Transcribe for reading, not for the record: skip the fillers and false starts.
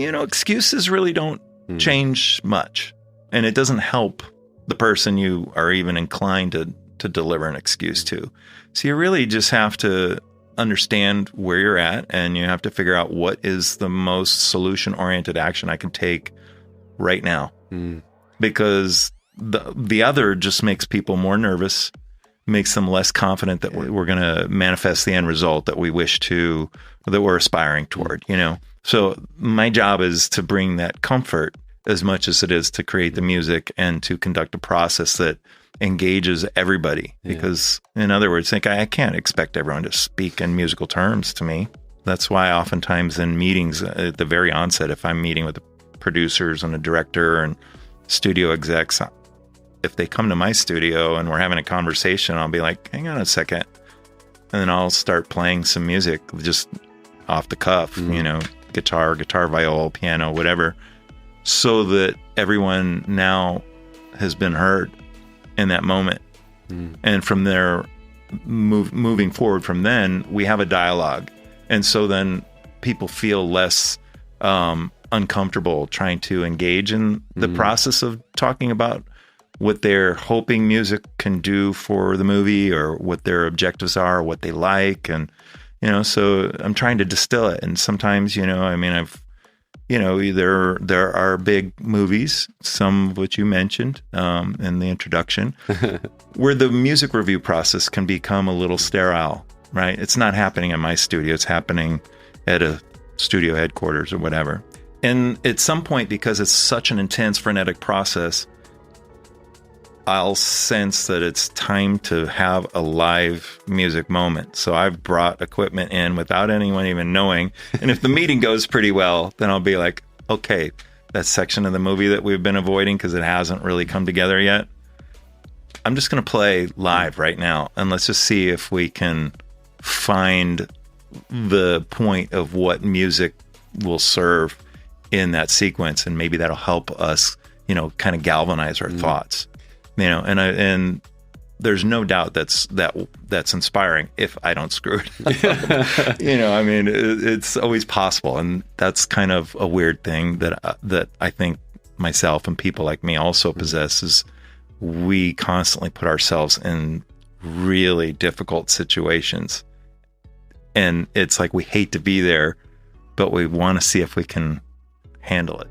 excuses really don't change much, and it doesn't help the person you are even inclined to deliver an excuse to. So you really just have to understand where you're at, and you have to figure out what is the most solution-oriented action I can take right now. Because the other just makes people more nervous, makes them less confident that we're going to manifest the end result that we wish to, that we're aspiring toward, So my job is to bring that comfort as much as it is to create the music and to conduct a process that engages everybody. Because in other words, I can't expect everyone to speak in musical terms to me. That's why oftentimes in meetings at the very onset, if I'm meeting with the producers and a director and studio execs, if they come to my studio and we're having a conversation, I'll be like, hang on a second. And then I'll start playing some music just off the cuff, guitar, viol, piano, whatever, so that everyone now has been heard in that moment. And from there, moving forward from then, we have a dialogue. And so then people feel less uncomfortable trying to engage in the process of talking about what they're hoping music can do for the movie, or what their objectives are, what they like. And, so I'm trying to distill it. And sometimes, there are big movies, some of which you mentioned in the introduction, where the music review process can become a little sterile, right? It's not happening in my studio. It's happening at a studio headquarters or whatever. And at some point, because it's such an intense, frenetic process, I'll sense that it's time to have a live music moment. So I've brought equipment in without anyone even knowing. And if the meeting goes pretty well, then I'll be like, okay, that section of the movie that we've been avoiding because it hasn't really come together yet, I'm just going to play live right now. And let's just see if we can find the point of what music will serve in that sequence. And maybe that'll help us, kind of galvanize our thoughts. And there's no doubt that's inspiring if I don't screw it up. It's always possible. And that's kind of a weird thing that I think myself and people like me also possess, is we constantly put ourselves in really difficult situations. And it's like we hate to be there, but we want to see if we can handle it.